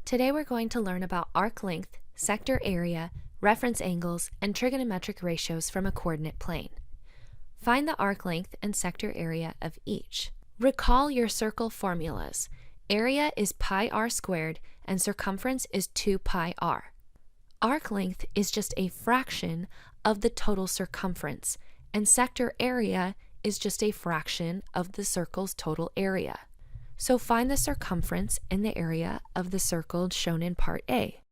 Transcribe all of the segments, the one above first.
Today we're going to learn about arc length, sector area, reference angles, and trigonometric ratios from a coordinate plane. Find the arc length and sector area of each. Recall your circle formulas. Area is pi r squared and circumference is 2 pi r. Arc length is just a fraction of the total circumference, and sector area is just a fraction of the circle's total area. So find the circumference and the area of the circle shown in part A.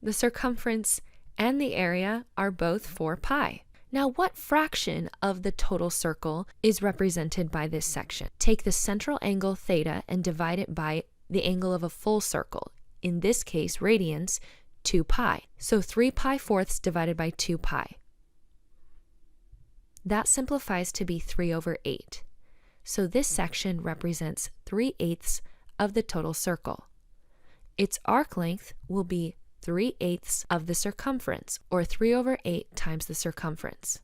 The circumference and the area are both 4 pi. Now, what fraction of the total circle is represented by this section? Take the central angle theta and divide it by the angle of a full circle, in this case radians, 2 pi. So 3 pi fourths divided by 2 pi. That simplifies to be 3 over 8. So this section represents 3/8 of the total circle. Its arc length will be 3/8 of the circumference, or 3 over 8 times the circumference.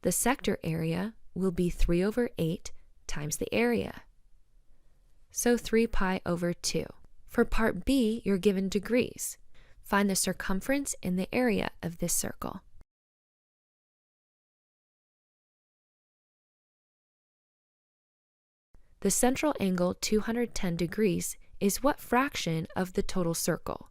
The sector area will be 3 over 8 times the area. So 3 pi over 2. For part B, you're given degrees. Find the circumference and the area of this circle. The central angle 210 degrees is what fraction of the total circle?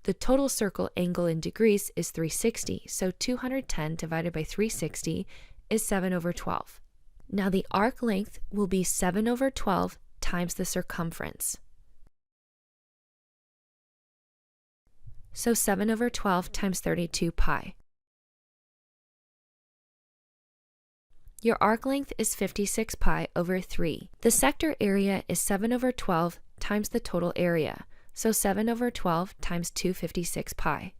The total circle angle in degrees is 360, so 210 divided by 360 is 7 over 12. Now the arc length will be 7 over 12 times the circumference. So 7 over 12 times 32 pi. Your arc length is 56 pi over 3. The sector area is 7 over 12 times the total area. So 7 over 12 times 256 pi.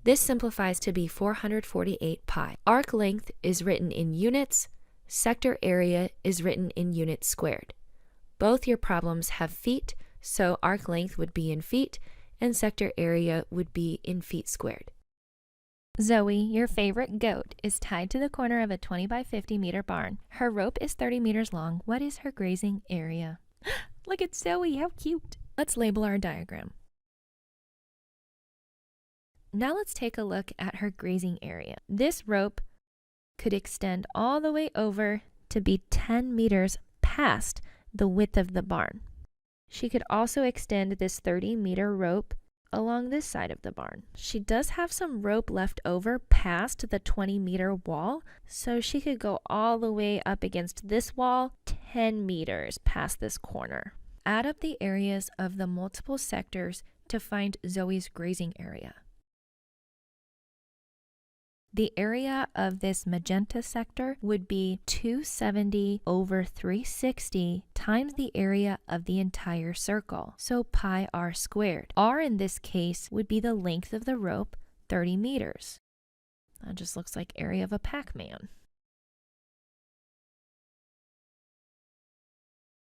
This simplifies to be 448 pi. Arc length is written in units, sector area is written in units squared. Both your problems have feet, so arc length would be in feet, and sector area would be in feet squared. Zoe, your favorite goat, is tied to the corner of a 20 by 50 meter barn. Her rope is 30 meters long. What is her grazing area? Look at Zoe, how cute. Let's label our diagram. Now let's take a look at her grazing area. This rope could extend all the way over to be 10 meters past the width of the barn. She could also extend this 30-meter rope along this side of the barn. She does have some rope left over past the 20-meter wall, so she could go all the way up against this wall 10 meters past this corner. Add up the areas of the multiple sectors to find Zoe's grazing area. The area of this magenta sector would be 270 over 360 times the area of the entire circle, so pi r squared. R in this case would be the length of the rope, 30 meters. That just looks like area of a Pac-Man.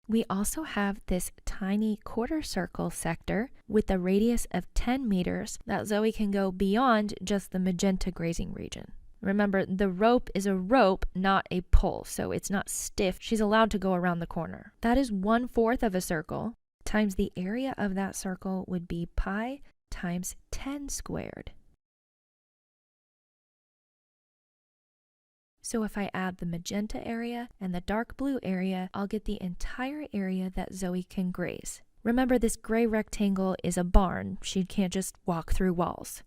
We also have this tiny quarter circle sector with a radius of 10 meters that Zoe can go beyond just the magenta grazing region. Remember, the rope is a rope, not a pole, so it's not stiff. She's allowed to go around the corner. That is 1/4 of a circle times the area of that circle would be pi times 10 squared. So if I add the magenta area and the dark blue area, I'll get the entire area that Zoe can graze. Remember, this gray rectangle is a barn. She can't just walk through walls.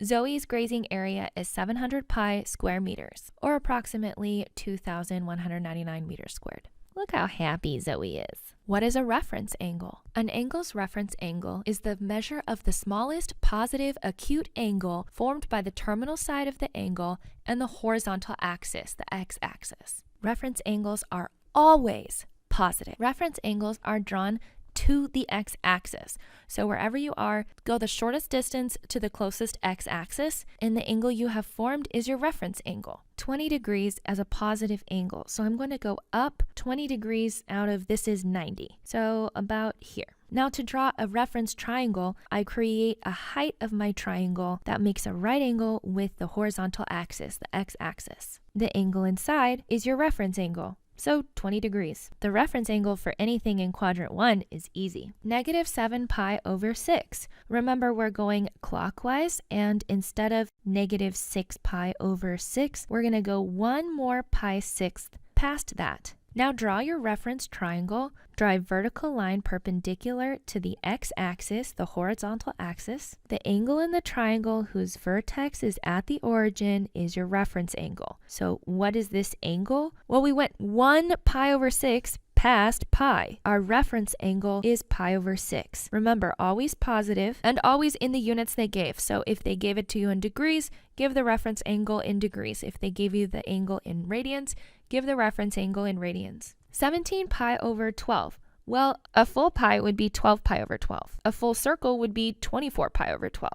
Zoe's grazing area is 700 pi square meters, or approximately 2,199 meters squared. Look how happy Zoe is. What is a reference angle? An angle's reference angle is the measure of the smallest positive acute angle formed by the terminal side of the angle and the horizontal axis, the x-axis. Reference angles are always positive. Reference angles are drawn to the x-axis. So wherever you are, go the shortest distance to the closest x-axis, and the angle you have formed is your reference angle. 20 degrees as a positive angle. So I'm going to go up 20 degrees out of this is 90. So about here. Now to draw a reference triangle, I create a height of my triangle that makes a right angle with the horizontal axis, the x-axis. The angle inside is your reference angle. So 20 degrees. The reference angle for anything in quadrant 1 is easy. Negative 7 pi over 6. Remember, we're going clockwise, and instead of negative 6 pi over 6, we're going to go one more pi sixth past that. Now draw your reference triangle, draw a vertical line perpendicular to the x-axis, the horizontal axis. The angle in the triangle whose vertex is at the origin is your reference angle. So what is this angle? Well, we went 1 pi over 6 past pi. Our reference angle is pi over 6. Remember, always positive and always in the units they gave. So if they gave it to you in degrees, give the reference angle in degrees. If they gave you the angle in radians, give the reference angle in radians. 17 pi over 12. Well, a full pi would be 12 pi over 12. A full circle would be 24 pi over 12.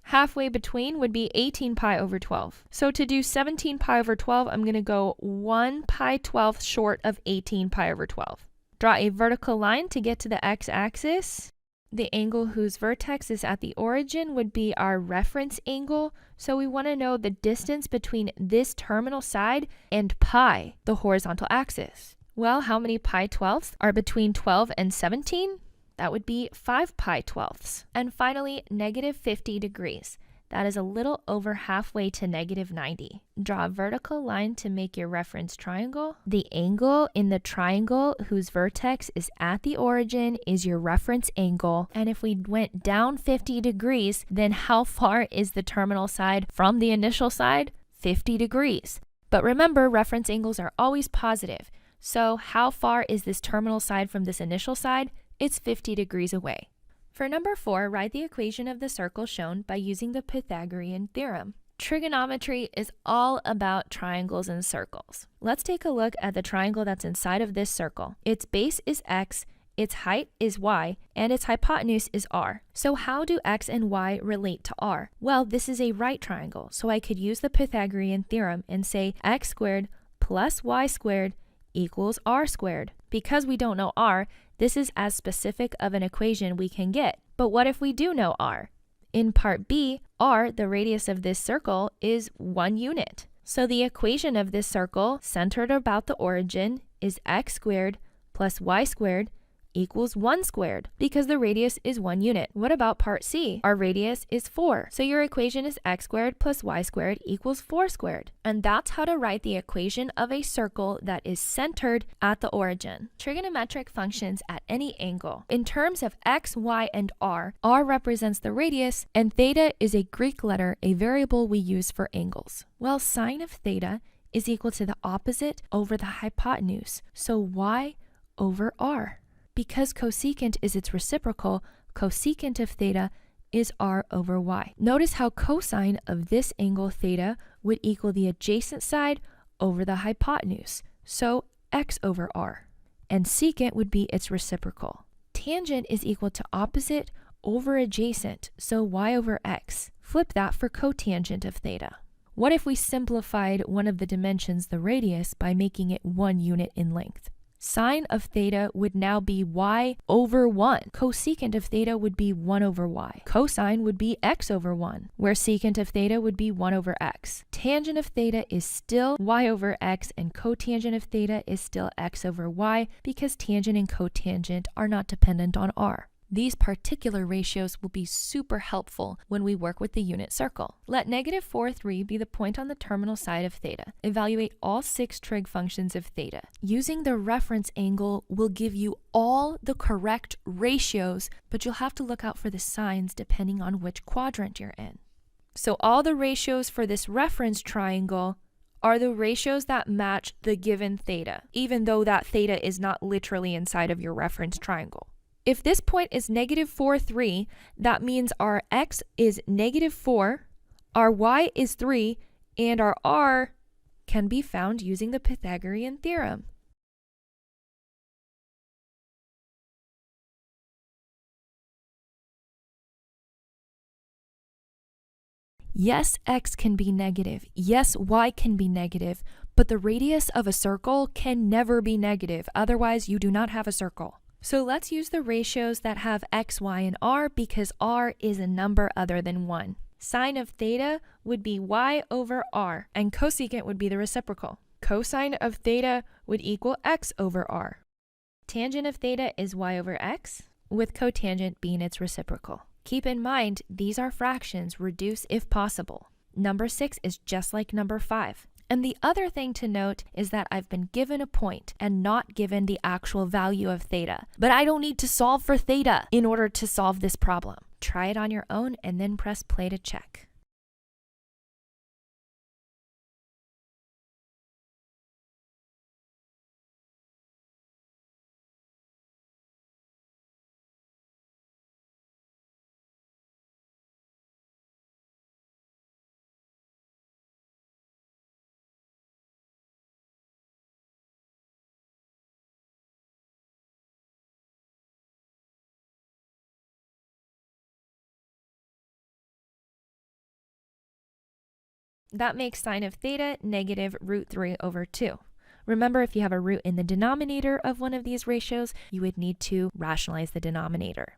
Halfway between would be 18 pi over 12. So to do 17 pi over 12, I'm going to go 1 pi 12th short of 18 pi over 12. Draw a vertical line to get to the x-axis. The angle whose vertex is at the origin would be our reference angle. So we want to know the distance between this terminal side and pi, the horizontal axis. Well, how many pi 12ths are between 12 and 17? That would be 5 pi 12ths. And finally, negative 50 degrees. That is a little over halfway to negative 90. Draw a vertical line to make your reference triangle. The angle in the triangle whose vertex is at the origin is your reference angle. And if we went down 50 degrees, then how far is the terminal side from the initial side? 50 degrees. But remember, reference angles are always positive. So how far is this terminal side from this initial side? It's 50 degrees away. For number 4, write the equation of the circle shown by using the Pythagorean theorem. Trigonometry is all about triangles and circles. Let's take a look at the triangle that's inside of this circle. Its base is x, its height is y, and its hypotenuse is r. So how do x and y relate to r? Well, this is a right triangle, so I could use the Pythagorean theorem and say x squared plus y squared equals r squared. Because we don't know r, this is as specific of an equation we can get. But what if we do know r? In part B, r, the radius of this circle, is 1 unit. So the equation of this circle, centered about the origin, is x squared plus y squared equals 1 squared, because the radius is 1 unit. What about part C? Our radius is 4. So your equation is x squared plus y squared equals 4 squared. And that's how to write the equation of a circle that is centered at the origin. Trigonometric functions at any angle. In terms of x, y, and r represents the radius, and theta is a Greek letter, a variable we use for angles. Well, sine of theta is equal to the opposite over the hypotenuse, so y over r. Because cosecant is its reciprocal, cosecant of theta is r over y. Notice how cosine of this angle theta would equal the adjacent side over the hypotenuse, so x over r. And secant would be its reciprocal. Tangent is equal to opposite over adjacent, so y over x. Flip that for cotangent of theta. What if we simplified one of the dimensions, the radius, by making it 1 unit in length? Sine of theta would now be y over 1. Cosecant of theta would be 1 over y. Cosine would be x over 1, where secant of theta would be 1 over x. Tangent of theta is still y over x, and cotangent of theta is still x over y, because tangent and cotangent are not dependent on r. These particular ratios will be super helpful when we work with the unit circle. Let negative 4, 3 be the point on the terminal side of theta. Evaluate all 6 trig functions of theta. Using the reference angle will give you all the correct ratios, but you'll have to look out for the signs depending on which quadrant you're in. So all the ratios for this reference triangle are the ratios that match the given theta, even though that theta is not literally inside of your reference triangle. If this point is negative 4, 3, that means our x is negative 4, our y is 3, and our r can be found using the Pythagorean theorem. Yes, x can be negative. Yes, y can be negative. But the radius of a circle can never be negative. Otherwise, you do not have a circle. So let's use the ratios that have x, y, and r because r is a number other than 1. Sine of theta would be y over r, and cosecant would be the reciprocal. Cosine of theta would equal x over r. Tangent of theta is y over x, with cotangent being its reciprocal. Keep in mind, these are fractions. Reduce if possible. Number 6 is just like number 5. And the other thing to note is that I've been given a point and not given the actual value of theta. But I don't need to solve for theta in order to solve this problem. Try it on your own and then press play to check. That makes sine of theta negative root 3 over 2. Remember, if you have a root in the denominator of one of these ratios, you would need to rationalize the denominator.